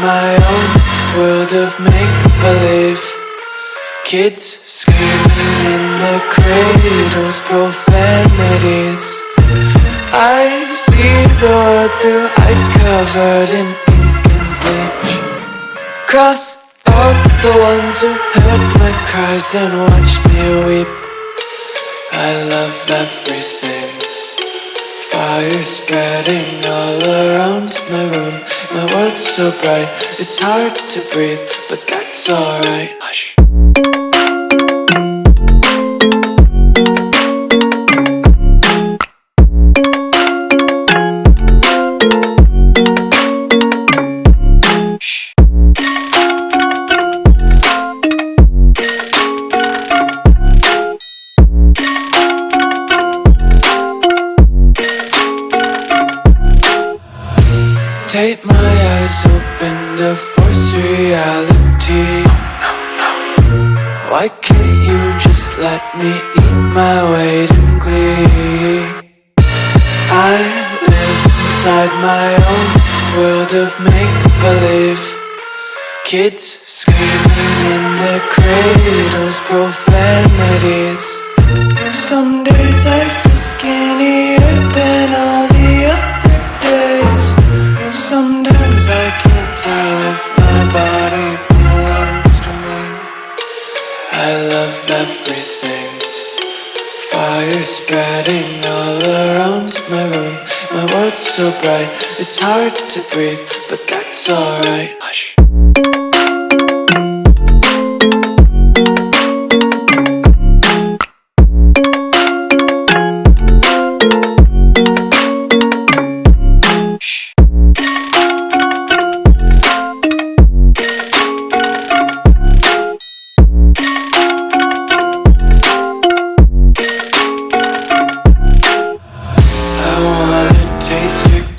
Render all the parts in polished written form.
my own world of make-believe. Kids screaming in the cradles, profanities. I see the world through ice covered in ink and bleach. Cross out the ones who heard my cries and watched me weep. I love everything. Fire spreading all around my room. My world's so bright, it's hard to breathe, but that's alright. Hush. Take my eyes open to force reality. Why can't you just let me eat my weight in glee? I live inside my own world of make-believe. Kids screaming in their cradles, profanities. Some days I feel skinnier than all the other days. Sometimes I can't tell if my body belongs to me. I love everything. Fire spreading all around my room. My world's so bright, it's hard to breathe, but that's alright. Hush.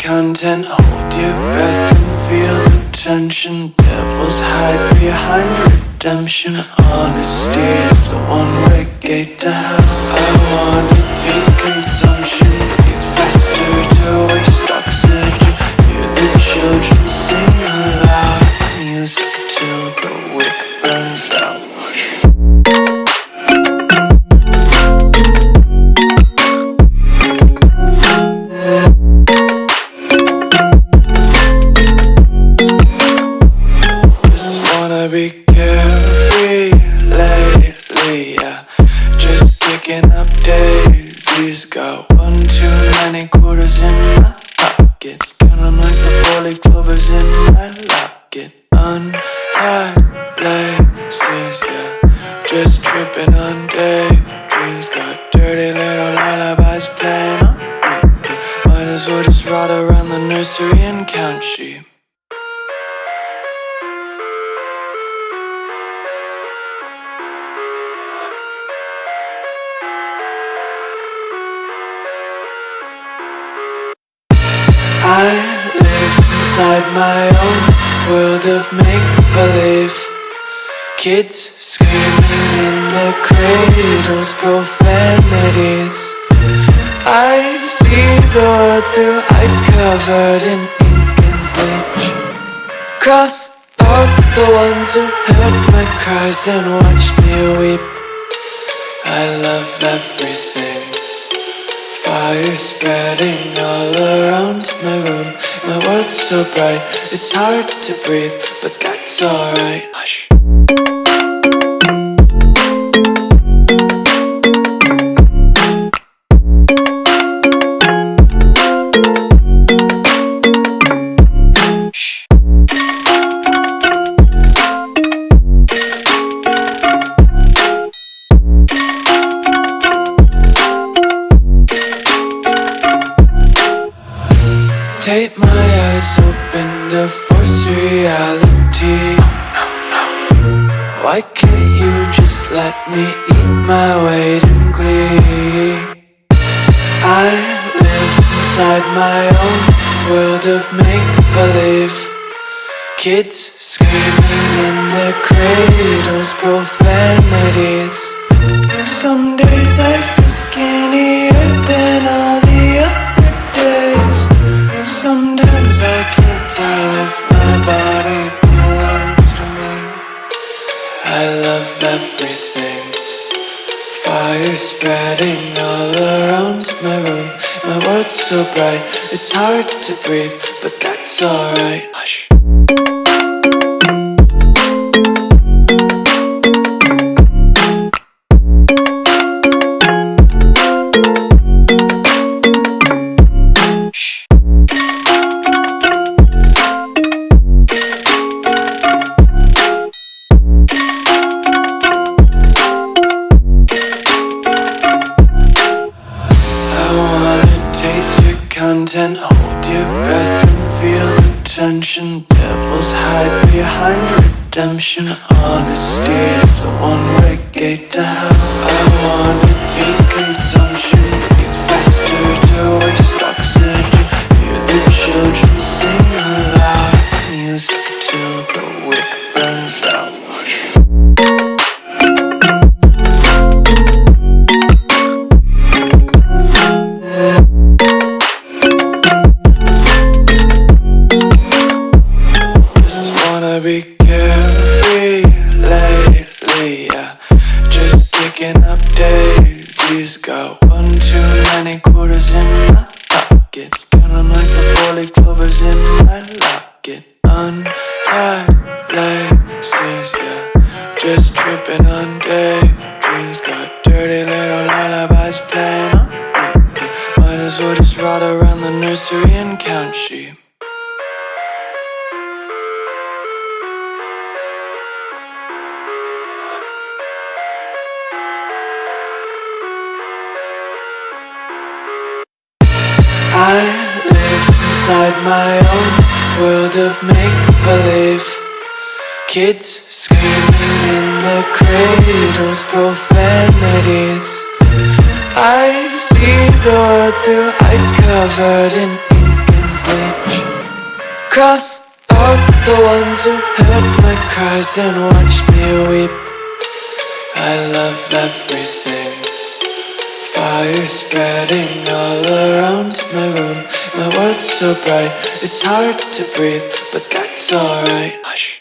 Content, hold your breath and feel the tension. Devils hide behind redemption. Honesty is a one-way gate to hell. I wanna taste consumption, breathe faster to waste oxygen. Hear the children sing aloud. It's music till the wick burns out. Be carefree lately, yeah. Just picking up daisies. Got one too many quarters in my pockets. Count 'em like the 4-leaf clovers in my locket. Untied laces, yeah. Just tripping on daydreams. Got dirty little lullabies playing on repeat. Might as well just ride around the nursery and count sheep. I live inside my own world of make-believe. Kids screaming in their cradles, profanities. I see the world through ice covered in ink and bleach. Cross out the ones who heard my cries and watched me weep. I love everything. Fire spreading all around my room. My world's so bright, it's hard to breathe, but that's alright. Hush. Take my eyes open to force reality. Why can't you just let me eat my weight in glee? I live inside my own world of make-believe. Kids screaming in their cradles, profanities. Some days I feel skinnier than all the other days. Sometimes I can't tell if my body everything. Fire spreading all around my room. My world's so bright, it's hard to breathe, but that's alright. Hush. Content, hold your breath and feel the tension. Devils hide behind redemption. Honesty is a one-way gate to hell. I wanna taste consumption, breathe faster to waste oxygen. Hear the children sing aloud. It's music till the wick burns out. Be carefree lately, yeah. Just picking up daisies. Got one too many quarters in my pockets. Counting like the 4-leaf clovers in my locket. Untied laces, yeah. Just tripping on daydreams. Got dirty little lullabies playing on repeat. Might as well just ride around the nursery and count sheep. I live inside my own world of make-believe. Kids screaming in the cradles, profanities. I see the world through ice covered in ink and bleach. Cross out the ones who heard my cries and watched me weep. I love everything. Fire spreading all around my room. My world's so bright, it's hard to breathe, but that's alright. Hush.